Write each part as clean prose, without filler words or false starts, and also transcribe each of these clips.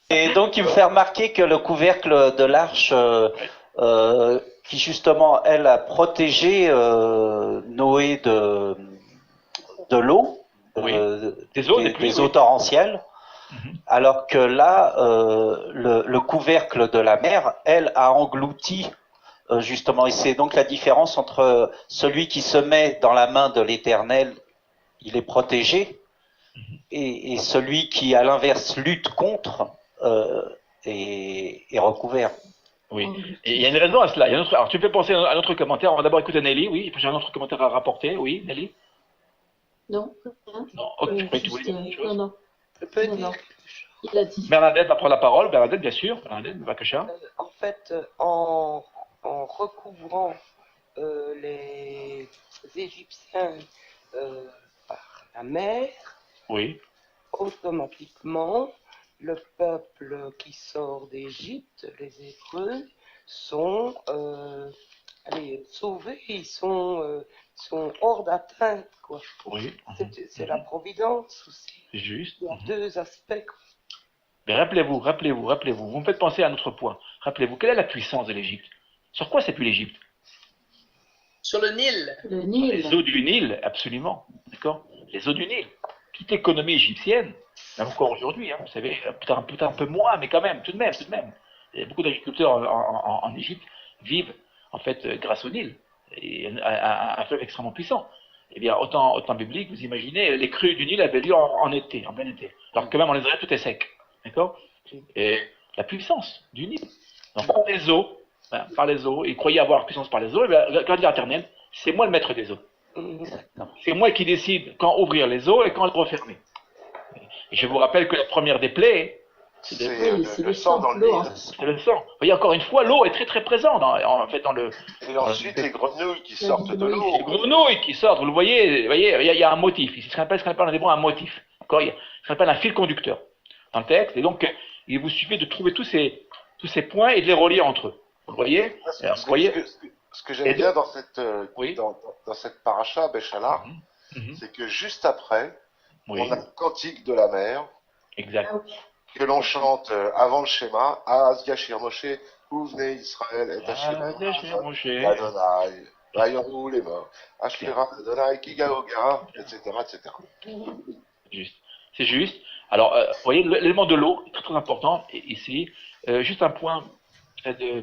Et donc, il me fait remarquer que le couvercle de l'arche, qui justement, elle, a protégé Noé de l'eau, Oui. Des eaux, des pluies, des oui. eaux torrentielles, Mhm. alors que là, le couvercle de la mer, elle, a englouti justement. Et c'est donc la différence entre celui qui se met dans la main de l'Éternel, il est protégé, et celui qui, à l'inverse, lutte contre, est recouvert. Oui. Et il y a une raison à cela. Alors, tu me fais penser à un autre commentaire. On va d'abord écouter Nelly, oui. J'ai un autre commentaire à rapporter, oui, Nelly. Non, rien. Non, ok, je croyais que tu voulais dire quelque chose. Non, Je peux non, dire non. quelque chose. Il a dit. Bernadette va prendre la parole. Bernadette, bien sûr. Bernadette, Vakasha. En fait, en recouvrant les Égyptiens euh, par la mer, Oui. automatiquement, le peuple qui sort d'Égypte, les Hébreux, sont sauvés, ils sont hors d'atteinte, quoi. Oui. C'est la providence aussi. C'est juste. Il y a deux aspects. Mais rappelez-vous. Vous me faites penser à un autre point. Rappelez-vous, quelle est la puissance de l'Égypte? Sur quoi s'appuie l'Égypte? Sur le Nil. Le Sur Nil. les eaux du Nil, absolument. D'accord? Les eaux du Nil. Toute économie égyptienne, même encore aujourd'hui, hein, vous savez, peut-être un peu moins, mais quand même, tout de même. Et beaucoup d'agriculteurs en Égypte vivent, en fait, grâce au Nil. Et un fleuve extrêmement puissant. Eh bien, au temps biblique, vous imaginez, les crues du Nil avaient lieu en été, en plein été. Alors que même en Israël, tout est sec. D'accord? Et la puissance du Nil. Donc, par les eaux, ils croyaient avoir puissance par les eaux, et bien, quand dit l'Éternel, c'est moi le maître des eaux. C'est moi qui décide quand ouvrir les eaux et quand les refermer. Et je vous rappelle que la première des plaies, C'est le le sang dans le l'eau, Nil. c'est le sang. Vous voyez, encore une fois, l'eau est très très présente en fait, dans le. Et ensuite, les grenouilles qui sortent de Les l'eau. grenouilles qui sortent, vous le voyez, il y a un motif. Il ce qu'on appelle en hébreu un motif. Encore, il y a ce qu'on appelle un fil conducteur dans le texte. Et donc, il vous suffit de trouver tous ces points et de les relier entre eux. Vous le voyez? Alors, vous voyez? Ce que j'aime bien dans cette, Oui. dans cette paracha, Béchala, Mhm. c'est que juste après, Oui, on a le cantique de la mer exact. que l'on chante avant le schéma, Az Yashir Moshe, Ouvne Israël et Yashir Moshe. Adonai, Vayoru les morts, Ashkera Adonai, Kigaoga, etc., etc. Juste. C'est juste. Alors, vous voyez, l'élément de l'eau est très très important ici. Juste un point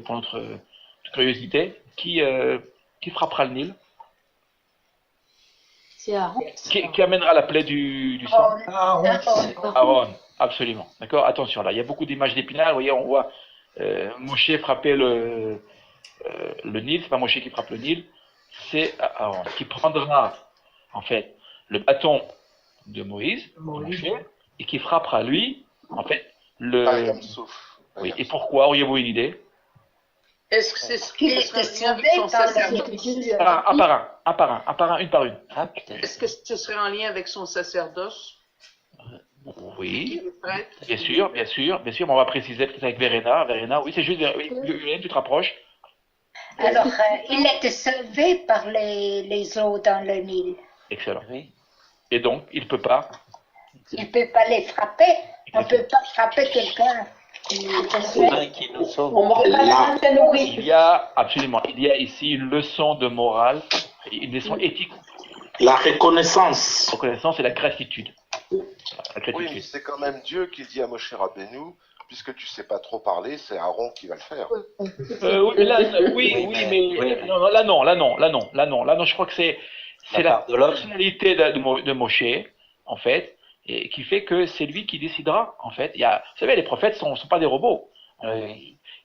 pour notre curiosité. Qui frappera le Nil? C'est Aaron. Qui amènera la plaie du sang? Aaron. Aaron, absolument. D'accord? Attention, là, il y a beaucoup d'images d'Épinal. Vous voyez, on voit Moshe frapper le Nil. C'est pas Moshe qui frappe le Nil, c'est Aaron qui prendra, en fait, le bâton de Moïse, de Moshe, et qui frappera lui, en fait, Ayam Souf. Oui. Et pourquoi? Auriez-vous une idée? Est-ce que c'est ce Il qui était serait en lien avec son sauvé par la sacerdoce? Un par un, une par une. Ah, peut-être. Est-ce que ce serait en lien avec son sacerdoce? Oui, Le prêtre? bien sûr, mais on va préciser peut-être avec Verena. Verena, oui, c'est juste, oui, Hélène, tu te rapproches. Alors, il était sauvé par les eaux dans le Nil. Excellent. Oui. Et donc, il ne peut pas. Il ne peut pas les frapper. On ne peut pas frapper quelqu'un. C'est vrai qu'il nous sauve. On m'aurait pas Là. la nourrir. Il y a ici une leçon de morale, une leçon éthique, La reconnaissance. reconnaissance et la gratitude. La Oui, mais gratitude. c'est quand même Dieu qui dit à Moshe Rabbeinu, puisque tu sais pas trop parler, c'est Aaron qui va le faire. Oui, mais là, mais non, là non, je crois que c'est La la part de l'homme. personnalité de Moshe, en fait, et qui fait que c'est lui qui décidera, en fait. Vous savez, les prophètes sont pas des robots.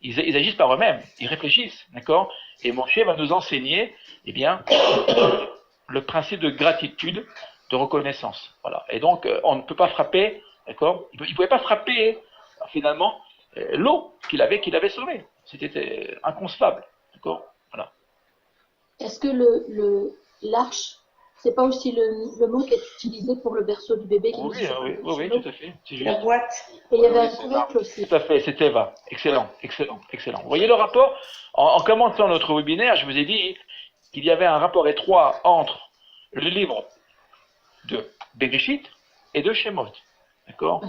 Ils agissent par eux-mêmes, ils réfléchissent, d'accord? Et Moshe va nous enseigner, eh bien, le principe de gratitude, de reconnaissance. Voilà. Et donc, on ne peut pas frapper, d'accord? Il ne pouvait pas frapper, finalement, l'eau qu'il avait sauvée. C'était inconcevable, d'accord? Voilà. Est-ce que l'arche, c'est pas aussi le mot qui est utilisé pour le berceau du bébé qui Oui, tout à fait. C'est juste. La boîte. Et il y avait un Oui, c'est couvercle aussi. Tout à fait, c'est Eva. Excellent. Vous voyez le rapport? En commençant notre webinaire, je vous ai dit qu'il y avait un rapport étroit entre le livre de Bereshit et de Shemot. D'accord?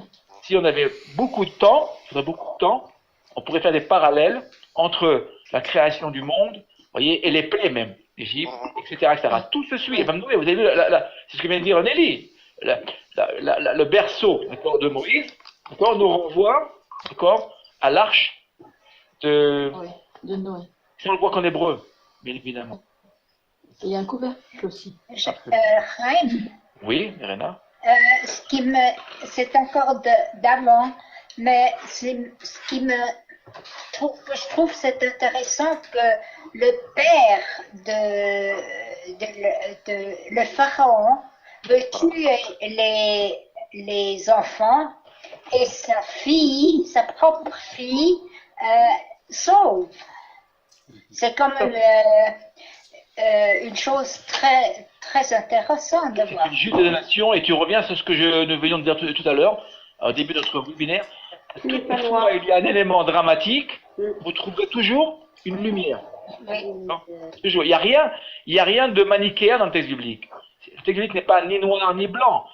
si on avait beaucoup de temps, on pourrait faire des parallèles entre la création du monde, voyez, et les plaies même, d'Égypte, etc., etc. Tout se suit. Même Noé, vous avez vu, c'est ce que vient de dire Nelly, le berceau, d'accord, de Moïse, d'accord, nous renvoie, d'accord, à l'arche de Noé. Si on le voit qu'en hébreu, bien évidemment. Il y a un couvercle aussi. Chaim, Oui, Irena. c'est encore d'avant, mais ce qui me que je trouve c'est intéressant que le père de le pharaon veut tuer les enfants et sa fille, sa propre fille, sauve. C'est quand même une chose très, très intéressante de voir. C'est une chute des nations, et tu reviens sur ce que nous venions de dire tout à l'heure, au début de notre webinaire. Toutefois, il y a un élément dramatique, vous trouverez toujours une lumière. Oui. Toujours. Il n'y a rien de manichéen dans le texte biblique. Le texte biblique n'est pas ni noir ni blanc.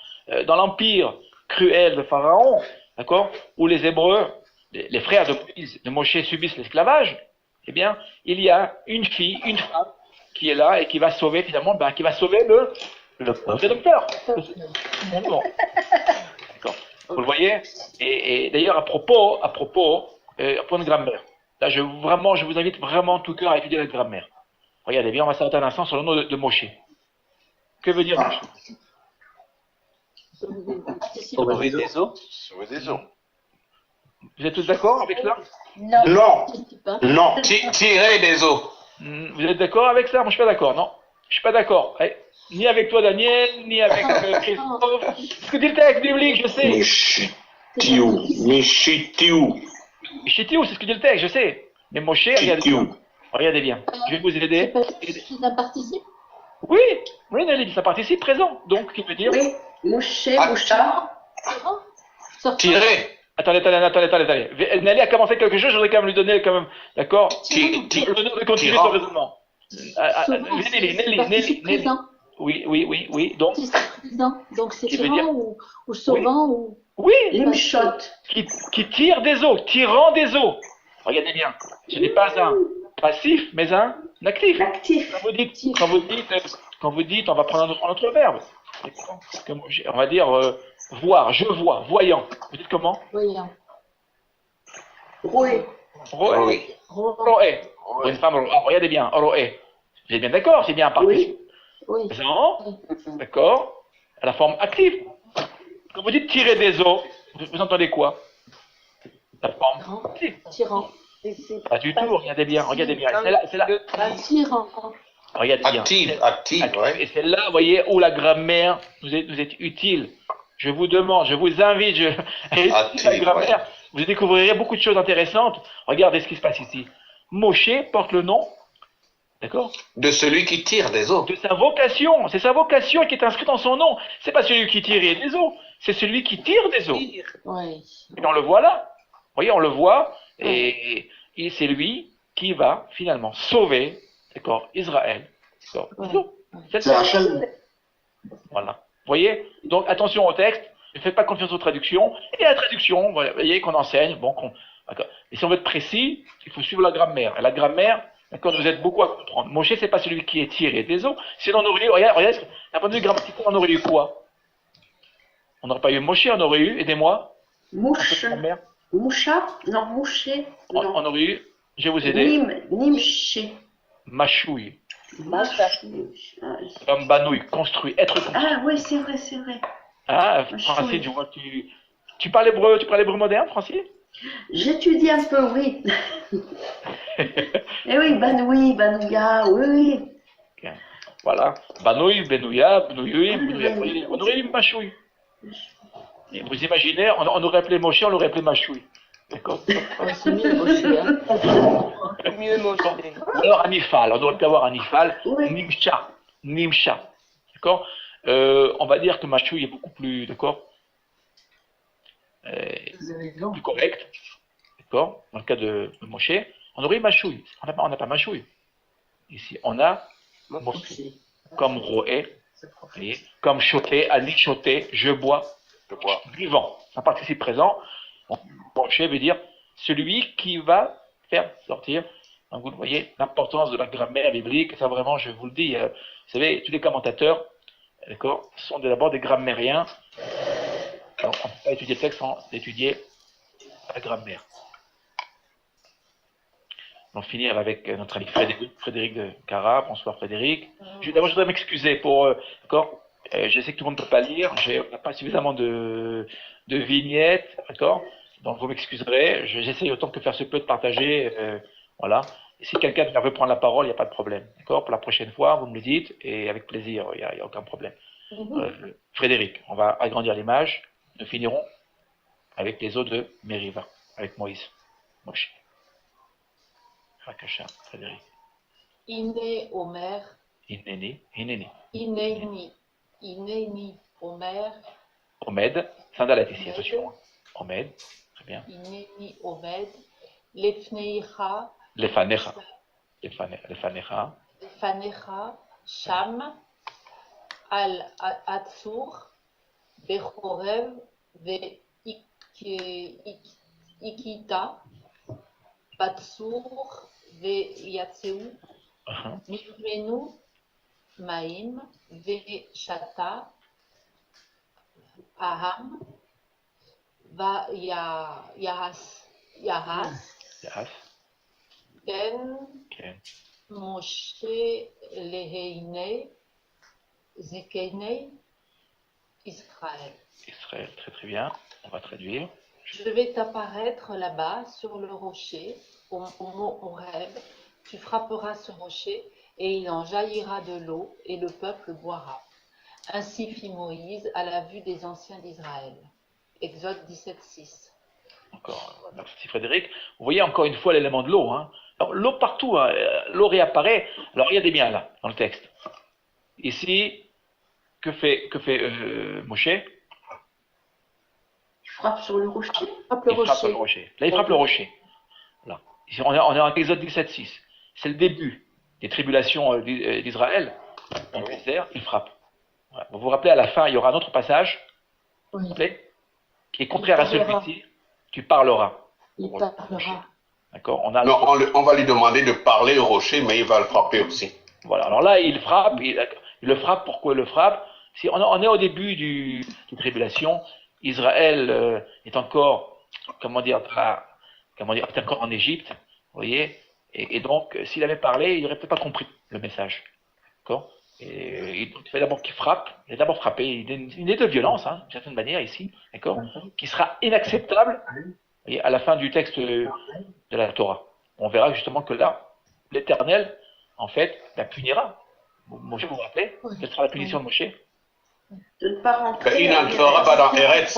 Dans l'empire cruel de Pharaon, d'accord, où les Hébreux, les frères de Moshe subissent l'esclavage, eh bien, il y a une fille, une femme, qui est là et qui va sauver finalement, qui va sauver le rédempteur. Bon. D'accord. Vous le voyez? Et d'ailleurs, à propos, point de grammaire. Là, je vous invite vraiment tout cœur à étudier la grammaire. Regardez bien, on va s'arrêter un instant sur le nom de Moshe. Que veut dire Moshe? Sauver des eaux. Sauver des eaux. Vous êtes tous d'accord avec cela? Non. Non. Tirer des eaux. Vous êtes d'accord avec ça? Moi, je suis pas d'accord, non? Je suis pas d'accord. Ni avec toi, Daniel, ni avec Christophe. Ce que dit le texte biblique, je sais. Michitiou. Michitiou, c'est ce que dit le texte, je sais. Mais Moshe, regardez bien. Je vais vous aider. C'est un participe? Oui, Nelly, ça participe présent. Donc, qui veut dire? Oui, Moucha. Tirer. Attendez. Nelly a commencé quelque chose, je voudrais quand même lui donner quand même, d'accord? L'honneur de continuer son raisonnement. Nelly. Oui. Donc, c'est tirant ou sauvant ou... Oui. Limshot. Qui tire des eaux, tirant des eaux. Regardez bien. Ce n'est pas un passif, mais un actif. Quand vous dites, on va prendre un autre verbe. On va dire voir, je vois, voyant. Vous dites comment? Voyant. Roé. Pour une femme, regardez bien, roé. Vous êtes bien d'accord? C'est bien un participe. Oui. Présent, d'accord, à la forme active. Quand vous dites tirer des eaux, vous entendez quoi? La forme active. Tirant. Pas du tout, regardez bien. C'est là. Tirant. Regardez bien. Active, ouais. Et c'est là, vous voyez, où la grammaire nous est utile. Je vous demande, je vous invite à étudier la grammaire. Ouais. Vous découvrirez beaucoup de choses intéressantes. Regardez ce qui se passe ici. Moshe porte le nom, d'accord? De celui qui tire des eaux. De sa vocation. C'est sa vocation qui est inscrite dans son nom. C'est pas celui qui tire des eaux, c'est celui qui tire des eaux. Oui. Et on le voit là. Vous voyez, on le voit. Et c'est lui qui va finalement sauver, d'accord, Israël. D'accord. C'est Hachem. Voilà. Vous voyez? Donc attention au texte, ne faites pas confiance aux traductions. Et la traduction, voilà, vous voyez, qu'on enseigne. D'accord. Et si on veut être précis, il faut suivre la grammaire. Et la grammaire, d'accord, nous aide beaucoup à comprendre. Moshe, c'est pas celui qui est tiré des eaux. Sinon, on aurait eu, regardez, d'un point de vue grammatical, on aurait eu quoi? On n'aurait pas eu Moshe, on aurait eu, aidez-moi. Moucha. Non, Mouché. On aurait eu, je vais vous aider. Nimché. Machouille. Comme banouille, construit, être construit. Ah oui, c'est vrai. Ah, Francis, je vois que tu parles hébreu moderne, Francis? J'étudie un peu, oui. Eh oui, Banoui, Banouya, oui. Okay. Voilà. Banouille, Benouya, Benouille, on aurait eu Machouille. Et vous imaginez, on aurait appelé Moshe, on l'aurait appelé Machouille. D'accord? C'est mieux Moshe, hein. Mieux Moshe. Alors, Anifal, on aurait pu avoir Anifal, Oui. Nimsha. D'accord? On va dire que Machouille est beaucoup plus, d'accord? Plus correct. D'accord? Dans le cas de Moshe, on aurait eu Machouille. On n'a pas Machouille. Ici, on a Moshe. Comme Roé, comme Choté, Ali Choté, je bois. Le bois. Vivant, un participe présent. Donc, Moshe veut dire celui qui va faire sortir. Donc, vous voyez l'importance de la grammaire biblique. Ça, vraiment, je vous le dis. Vous savez, tous les commentateurs, d'accord, sont d'abord des grammairiens. Donc, on ne peut pas étudier le texte sans étudier la grammaire. On va finir avec notre ami Frédéric de Cara. Bonsoir Frédéric. D'abord, je voudrais m'excuser pour. D'accord. Je sais que tout le monde ne peut pas lire. On n'a pas suffisamment de vignettes. D'accord. Donc, vous m'excuserez. J'essaye autant que faire se peut de partager. Voilà. Et si quelqu'un veut prendre la parole, il n'y a pas de problème. D'accord. Pour la prochaine fois, vous me le dites et avec plaisir. Il n'y a aucun problème. Frédéric, on va agrandir l'image. Nous finirons avec les eaux de Mériva, avec Moïse. Moshe. Rakasha, Frédéric. Iné Omer. Inéni. Inéni Omer. Omed. Sandalet ici, attention. Omed. Très bien. Inéni Omed. Lefneicha. Lefanecha. Lefanecha. Lefanecha. Sham. Al Atzur. Bechorev. Ikita. Batsur. Yatseu. Mifmenu. Maim. Shata. Aham. Yahas. Ken. Moshe Leheine. Zekeine. Israël. Israël, très très bien. On va traduire. Je vais t'apparaître là-bas sur le rocher, au mont Horeb. Tu frapperas ce rocher et il en jaillira de l'eau et le peuple boira. Ainsi fit Moïse à la vue des anciens d'Israël. Exode 17:6. Encore, merci Frédéric. Vous voyez encore une fois l'élément de l'eau. Hein. Alors, l'eau partout, hein. L'eau réapparaît. Alors regardez bien là, dans le texte. Ici, que fait Moshe? Il frappe sur le rocher. Frappe le rocher. Là, il frappe le rocher. Là. Ici, on est en Exode 17:6. C'est le début des tribulations d'Israël. Dans le désert, il frappe. Voilà. Vous vous rappelez, à la fin, il y aura un autre passage, vous vous rappelez, qui est contraire à celui-ci. Tu parleras. Il parlera. D'accord. Non, on va lui demander de parler au rocher, mais il va le frapper aussi. Voilà. Alors là, il frappe. Il le frappe. Pourquoi il le frappe? Si on est au début des tribulations, Israël est encore, est encore en Égypte, vous voyez. Et donc, s'il avait parlé, il n'aurait peut-être pas compris le message. D'accord. Et donc, il fait d'abord qu'il frappe. Il a d'abord frappé. Une idée de violence, hein, d'une certaine manière ici, d'accord, qui sera inacceptable, vous voyez, à la fin du texte de la Torah. On verra justement que là, l'Éternel, en fait, la punira. Moshe, vous vous rappelez? Quelle sera la punition de Moshe? De ne pas rentrer. Il n'entrera pas dans Eretz.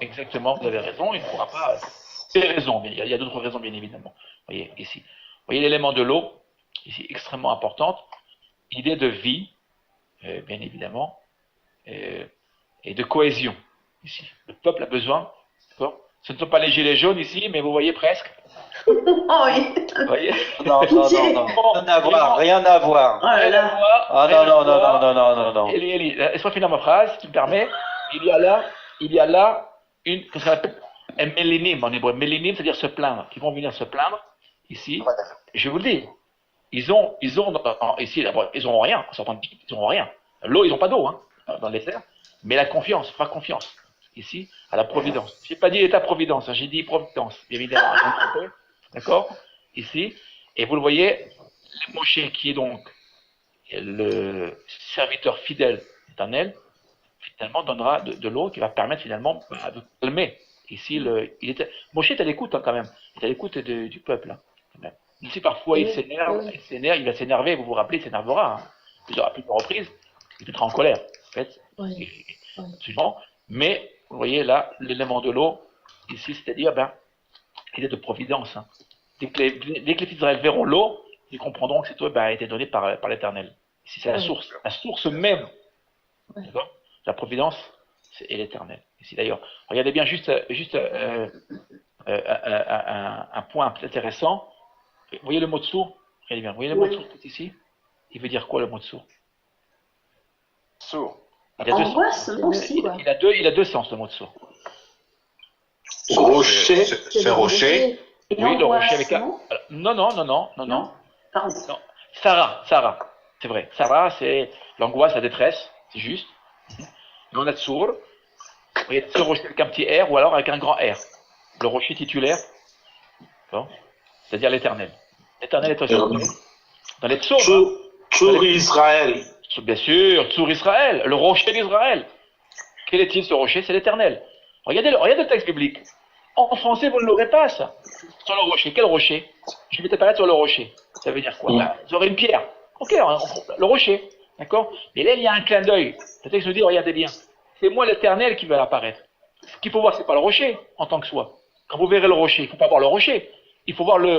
Exactement, vous avez raison, il ne pourra pas. C'est raison, mais il y a d'autres raisons, bien évidemment. Vous voyez, ici. Vous voyez l'élément de l'eau, ici, extrêmement importante. Idée de vie, bien évidemment, et de cohésion, ici. Le peuple a besoin, d'accord? Ce ne sont pas les gilets jaunes ici, mais vous voyez presque. Oui. Vous voyez? Non, rien à voir. Oh là là. Ah non. Eli, laisse-moi finir ma phrase, si tu me permets. Il y a là une, que ça s'appelle un mélinim en hébreu. Mélinim, c'est-à-dire se plaindre. Ils vont venir se plaindre, ici. Je vous le dis. Ici, d'abord, ils n'auront rien. En sortant de Égypte, ils n'auront rien. L'eau, ils n'ont pas d'eau, hein, dans les terres. Mais la confiance, faire confiance, ici, à la providence. Je n'ai pas dit l'état-providence, hein, j'ai dit providence, bien évidemment. D'accord? Ici. Et vous le voyez, Moshe, qui est donc le serviteur fidèle d'Éternel, finalement donnera de l'eau qui va permettre finalement de calmer. Ici, Moshe est à l'écoute, hein, quand même. Il est à l'écoute du peuple, hein, quand même. Même si parfois il s'énerve, il va s'énerver, vous vous rappelez, il s'énervera, hein, plusieurs reprises, il être en colère, en fait. Absolument. Mais, vous voyez là, l'élément de l'eau, ici, c'est-à-dire, l'idée de providence. Hein. Dès que les fils d'Israël verront l'eau, ils comprendront que cette eau a été donnée par l'Éternel. Ici, c'est la source même. D'accord. La providence, c'est l'Éternel. Ici, d'ailleurs, regardez bien juste un point intéressant. Vous voyez le mot de sourd? Regardez bien. Vous voyez le mot de sourd tout ici? Il veut dire quoi le mot de sourd? Sourd. Il a deux sens. Angoisse, moi aussi, quoi. Il a deux sens, le mot Tsour. Rocher. C'est rocher. Et Oui, le rocher avec non non. Pardon. Non. Sarah. C'est vrai. Sarah, c'est l'angoisse, la détresse. C'est juste. Et on a Tsour. Il y a ce rocher avec un petit R ou alors avec un grand R. Le rocher titulaire. Bon. C'est-à-dire l'éternel. L'éternel est aussi. Dans les psaumes. Tsour Israël. Bien sûr, Tsour Israël, le rocher d'Israël. Quel est-il ce rocher? C'est l'éternel. Regardez le texte biblique. En français, vous ne l'aurez pas, ça. Sur le rocher. Quel rocher? Je vais t'apparaître sur le rocher. Ça veut dire quoi? Vous aurez une pierre. Ok, le rocher. D'accord? Mais là, il y a un clin d'œil. Le texte nous dit, regardez bien. C'est moi l'éternel qui va apparaître. Ce qu'il faut voir, c'est pas le rocher en tant que soi. Quand vous verrez le rocher, il ne faut pas voir le rocher. Il faut voir le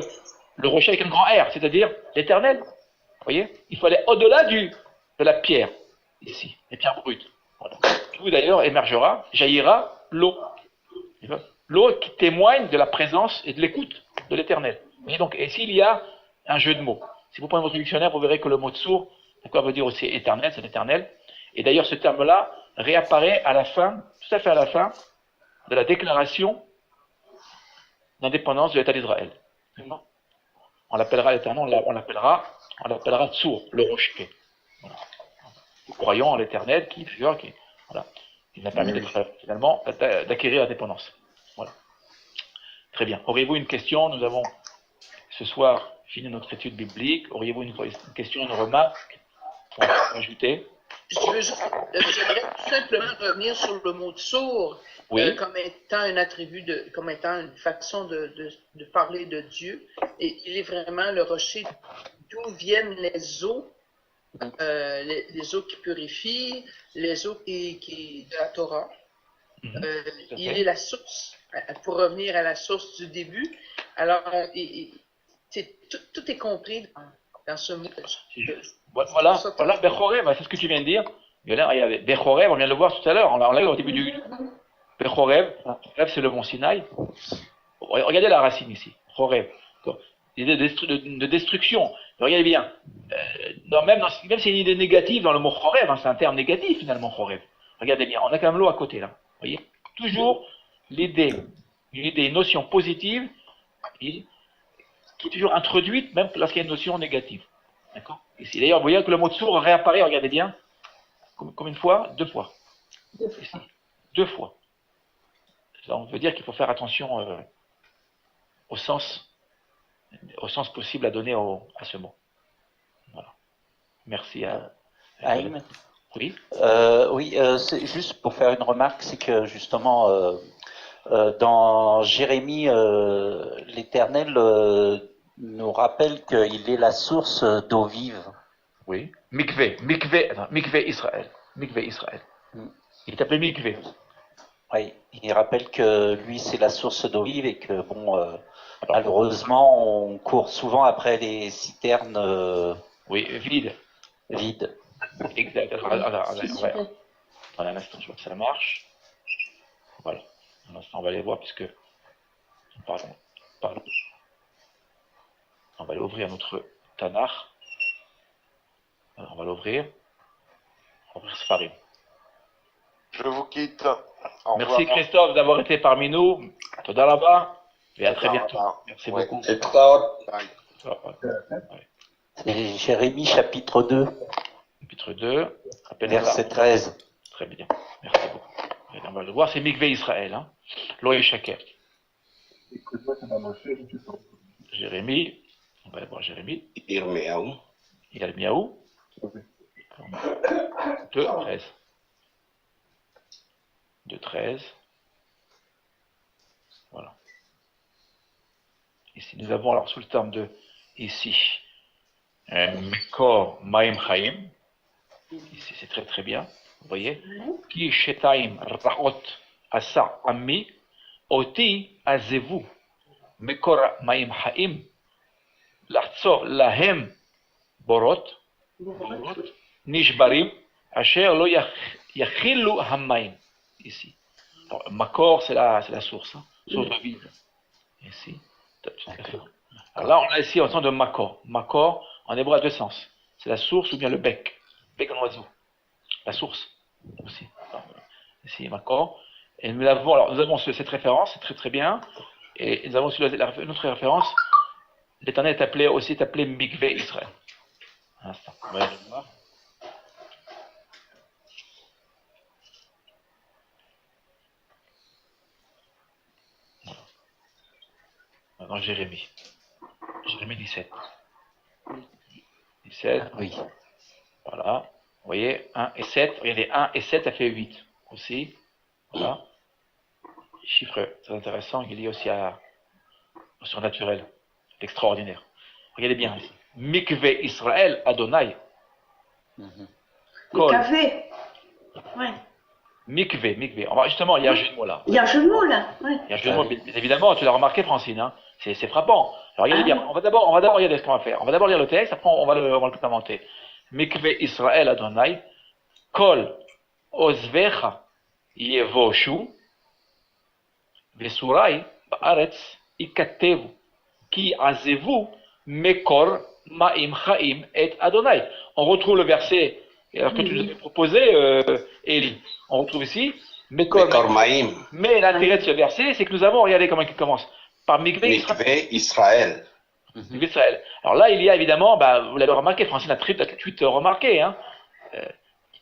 rocher avec un grand R, c'est-à-dire l'éternel. Vous voyez? Il faut aller au-delà de la pierre, ici, les pierres brutes. Voilà. D'où d'ailleurs émergera, jaillira l'eau. L'eau qui témoigne de la présence et de l'écoute de l'éternel. Et donc, et s'il y a un jeu de mots, si vous prenez votre dictionnaire, vous verrez que le mot tsour, quoi veut dire aussi éternel, c'est l'éternel. Et d'ailleurs, ce terme-là réapparaît à la fin, tout à fait à la fin, de la déclaration d'indépendance de l'État d'Israël. On l'appellera l'éternel, on l'appellera tsour, le rocher. Voilà. Nous croyons en l'éternel qui nous a permis finalement d'acquérir l'indépendance. Voilà. Très bien. Auriez-vous une question? Nous avons ce soir fini notre étude biblique. Auriez-vous une question, une remarque pour ajouter? J'aimerais tout simplement revenir sur le mot tsour comme étant un attribut, comme étant une façon de parler de Dieu. Et il est vraiment le rocher d'où viennent les eaux, les eaux qui purifient, les eaux de la Torah. Il est la source, pour revenir à la source du début. Alors, tout est compris dans ce mot. Voilà, Bechorev, c'est ce que tu viens de dire. Regardez, Bechorev, on vient de le voir tout à l'heure, on l'a eu au début du Bechorev, c'est le mont Sinaï. Regardez la racine ici, Chorev. L'idée de destruction. Regardez bien, même s'il y a une idée négative dans le mot Chorev, c'est un terme négatif finalement, Chorev. Regardez bien, on a quand même l'eau à côté là. Vous voyez? Toujours une notion positive qui est toujours introduite, même lorsqu'il y a une notion négative. D'accord? Ici, d'ailleurs, vous voyez que le mot tsour réapparaît, regardez bien, combien de fois? Deux fois. Ici. Deux fois. Ça, on veut dire qu'il faut faire attention au sens possible à donner à ce mot. Voilà. Merci à Haïm. Oui. C'est juste pour faire une remarque, c'est que justement dans Jérémie, l'Éternel nous rappelle qu'il est la source d'eau vive. Oui. Mikvé Israël. Mikvé Israël. Il est appelé Mikvé. Oui, il rappelle que lui c'est la source d'eau vive et que malheureusement on court souvent après les citernes vides. Exact. Alors, un instant, je vois que ça marche. Voilà. Un instant, on va aller voir puisque pardon. On va aller ouvrir notre Tanakh. Alors, on va l'ouvrir. On va ouvrir Sfarim. Je vous quitte. Merci Christophe d'avoir été parmi nous. Toda là-bas. Et à très bientôt. Merci beaucoup. C'est Jérémie chapitre 2. Chapitre 2. Verset 13. Très bien. Merci beaucoup. Et on va le voir, c'est Mikvé Israël. Hein. L'eau et Shaker. Jérémie. On va aller voir Jérémie. Irmiaou. 2, 13. 2, 13. Voilà. Ici, nous avons alors sous le terme de ici, Mikor Maim Chaim. Ici, c'est très très bien. Vous voyez? Ki Shetaim Raot Asa Ami Oti Azevu Mikor Maim Chaim Lachzor Lahem Borot Nishbarim Asher Lo Yachilu Hamaim. Ici. Alors, Makor, c'est la source, source de vie. Ici. Alors là, on a ici en sens de Makor. Makor, en hébreu, a deux sens. C'est la source ou bien le bec. Bec en oiseau. La source. aussi. Ici, d'accord. Et nous avons cette référence, c'est très très bien. Et nous avons aussi une autre référence. L'Éternel est aussi appelé Mikvé Israël. Un instant, on va aller voir. Dans Jérémie. Jérémie 17. 17. Oui. Voilà. Vous voyez, 1 et 7. Regardez, 1 et 7, ça fait 8 aussi. Voilà. Chiffre très intéressant, il est lié aussi au surnaturel, l'extraordinaire. Regardez bien ici. Mikvé Israël Adonai. Mikvé. Ouais. Mikvé. Justement, il y a un jeu de mots là. Il y a un jeu de mots là. Ouais. Il y a un jeu de mots, bien évidemment, tu l'as remarqué, Francine. Hein. C'est frappant. Alors, regardez bien. On va d'abord regarder ce qu'on va faire. On va d'abord lire le texte, après on va le commenter. Mikvé Israël Adonai. Kol Ozvecha Yevoshu. Vesurai Baaretz Ikatevu. Ki Azevu Mekor Ma'im Chaim et Adonai. On retrouve le verset que tu nous avais proposé, Eli. On retrouve ici Mekor Ma'im. Mais l'intérêt de ce verset, c'est que nous avons, regardez comment il commence, par Mikvé Israël. Mikvé Israël. Alors là, il y a évidemment, vous l'avez remarqué, Francine a tout de suite remarqué, hein,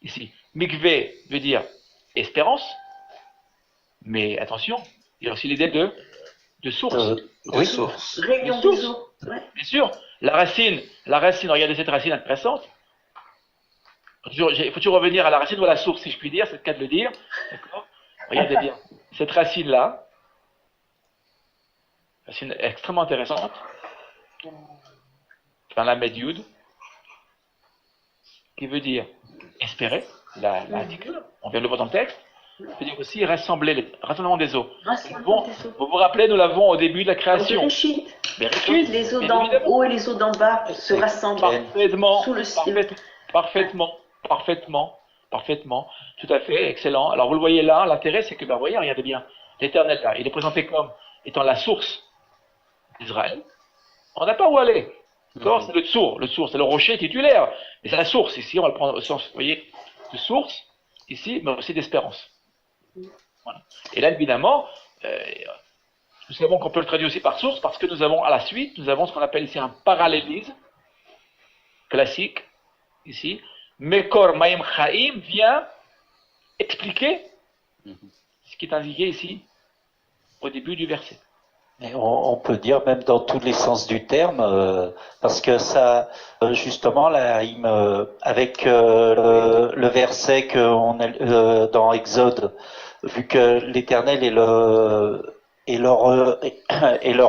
ici. Mikvé veut dire espérance, mais attention, il y a aussi l'idée de source. Oui, source. Rayon des eaux. Ouais. Bien sûr, la racine, regardez cette racine intéressante. Il faut toujours revenir à la racine ou à la source, si je puis dire, c'est le cas de le dire. D'accord. Regardez bien. Cette racine-là, racine extrêmement intéressante, dans la Médioud, qui veut dire espérer, on vient de le voir dans le texte, veut dire aussi rassemblement des eaux. Vous vous rappelez, nous l'avons au début de la création. Les eaux d'en haut et les eaux d'en bas se rassemblent sous le ciel. Parfaitement, tout à fait, excellent. Alors vous le voyez là, l'intérêt c'est que, vous voyez, regardez bien, l'Éternel là, il est présenté comme étant la source d'Israël. On n'a pas où aller. D'accord, c'est le source, c'est le rocher titulaire, mais c'est la source ici, on va le prendre au sens, vous voyez, de source, ici, mais aussi d'espérance. Voilà. Et là, évidemment, nous savons qu'on peut le traduire aussi par source, parce que nous avons à la suite, nous avons ce qu'on appelle ici un parallélisme classique, ici. Mekor Ma'im Chaim vient expliquer ce qui est indiqué ici, au début du verset. Et on peut dire même dans tous les sens du terme, parce que ça, justement, la rime avec le verset dans Exode, vu que l'Éternel est leur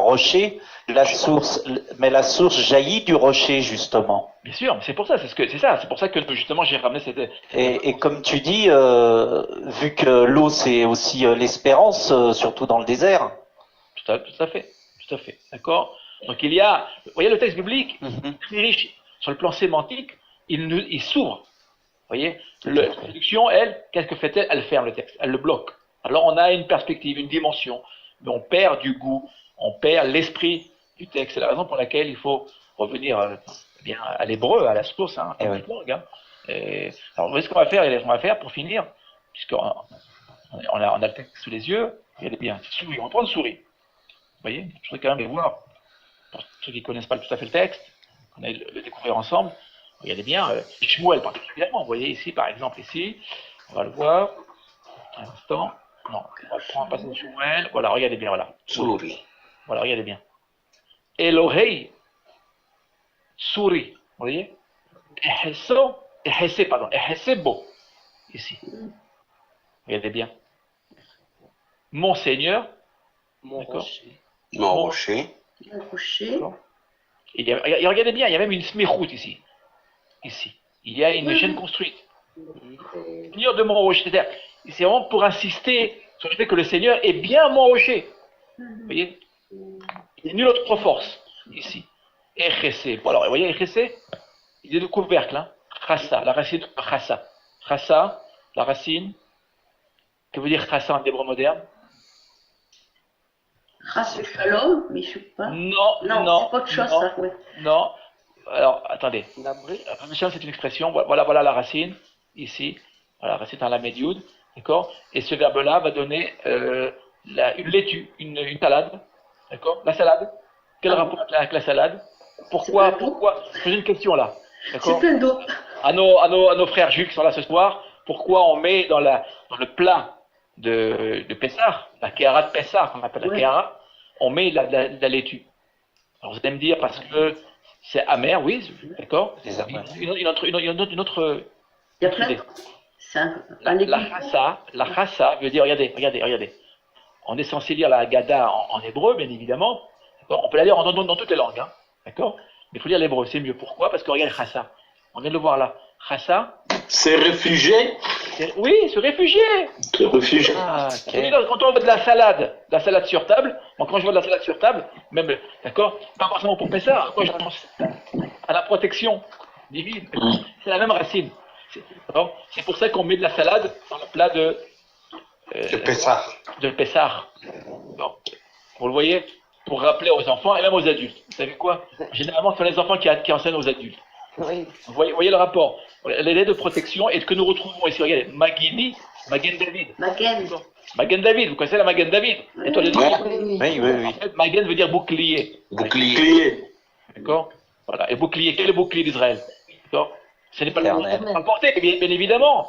rocher, la source jaillit du rocher justement. Bien sûr, c'est pour ça, c'est pour ça que justement j'ai ramené cette. Et comme tu dis, vu que l'eau c'est aussi l'espérance, surtout dans le désert. Tout à fait, d'accord. Donc il y a, vous voyez le texte biblique, très riche sur le plan sémantique, il s'ouvre. Vous voyez, la traduction, elle, qu'est-ce que fait-elle? Elle ferme le texte, elle le bloque. Alors on a une perspective, une dimension, mais on perd du goût, on perd l'esprit du texte. C'est la raison pour laquelle il faut revenir à l'hébreu, à la source, hein, à la langue. Hein. Alors vous voyez ce qu'on va faire pour finir, puisqu'on a le texte sous les yeux. Regardez bien, souris, on va prendre souris. Vous voyez, je voudrais quand même les voir, pour ceux qui ne connaissent pas tout à fait le texte, qu'on aille le découvrir ensemble. Regardez bien, Shmuel particulièrement, vous voyez ici, par exemple, ici, on va le voir, un instant, non, on va prendre un passage de Shmuel, voilà, regardez bien, voilà. Souris. Voilà, regardez bien. Elohei, souris, vous voyez, Ehesebo, ici. Regardez bien. Mon Seigneur, d'accord. Mon rocher. Et regardez bien, il y a même une smichout ici. Il y a une chaîne construite. Seigneur de mon rocher. C'est vraiment pour insister sur le fait que le Seigneur est bien mon rocher. Vous voyez? Il n'y a nulle autre force ici. Echese. Bon, alors, vous voyez, Echese, il est de couvercle. Hein? Chassa, la racine de Chassa. Chassa, la racine. Que veut dire Chassa en hébreu moderne? Chas shalom, mais je sais pas. Non, c'est pas autre chose, ça, ouais. Non. Alors, attendez. C'est une expression. Voilà la racine, ici. Voilà, c'est un lamed yud, d'accord? Et ce verbe-là va donner une laitue, une salade, d'accord? La salade. Quel rapport avec la salade? Pourquoi? Je pose une question là, d'accord? C'est plein d'eau. À nos frères juifs qui sont là ce soir, pourquoi on met dans le plat de Pessah, la kéhara de Pessah, qu'on appelle la kéhara, on met la laitue? Alors vous allez me dire, parce que c'est amer, oui, d'accord? Une autre Il y a plein idée. La chassa veut dire, regardez. On est censé lire la Haggadah en hébreu, bien évidemment. On peut la lire dans toutes les langues, hein, d'accord? Mais il faut lire l'hébreu, c'est mieux. Pourquoi? Parce que regarde chassa. On vient de le voir là. Chassa. C'est réfugié? Oui, se réfugier. Se réfugié. Ah, okay. Quand on voit de la salade sur table, moi quand je vois de la salade sur table, même, d'accord, pas forcément pour Pessah, moi je pense à la protection divine. C'est la même racine. C'est pour ça qu'on met de la salade dans le plat de Pessah. De Pessah. Bon. Vous le voyez? Pour rappeler aux enfants et même aux adultes. Vous savez quoi? Généralement, ce sont les enfants qui enseignent aux adultes. Oui. Vous voyez le rapport. L'aide de protection et ce que nous retrouvons ici. Regardez, Magini, Magen David. Magen David, vous connaissez la Magen David? Et toi, Oui. En fait, Magen veut dire bouclier. Bouclier. D'accord? Voilà. Et bouclier, quel est le bouclier d'Israël? D'accord? Ce n'est pas le porter, bien évidemment.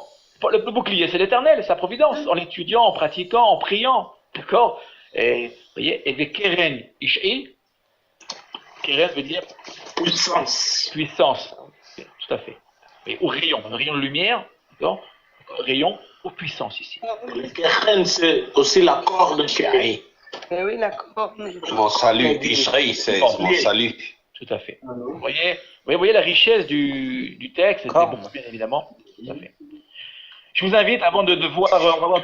Le bouclier, c'est l'éternel, c'est sa providence. En étudiant, en pratiquant, en priant. D'accord? Et vous voyez, et le Keren Ish'il, Keren veut dire puissance. Tout à fait. Et au rayon, un rayon de lumière, d'accord? Rayon aux puissances ici. Le Keren, c'est aussi la corde qui arrive. Oui, la corde. Mon salut, Israël, c'est mon salut. Tout à fait. Vous voyez la richesse du texte, c'est beaucoup, bien évidemment. Tout à fait. Je vous invite, avant de voir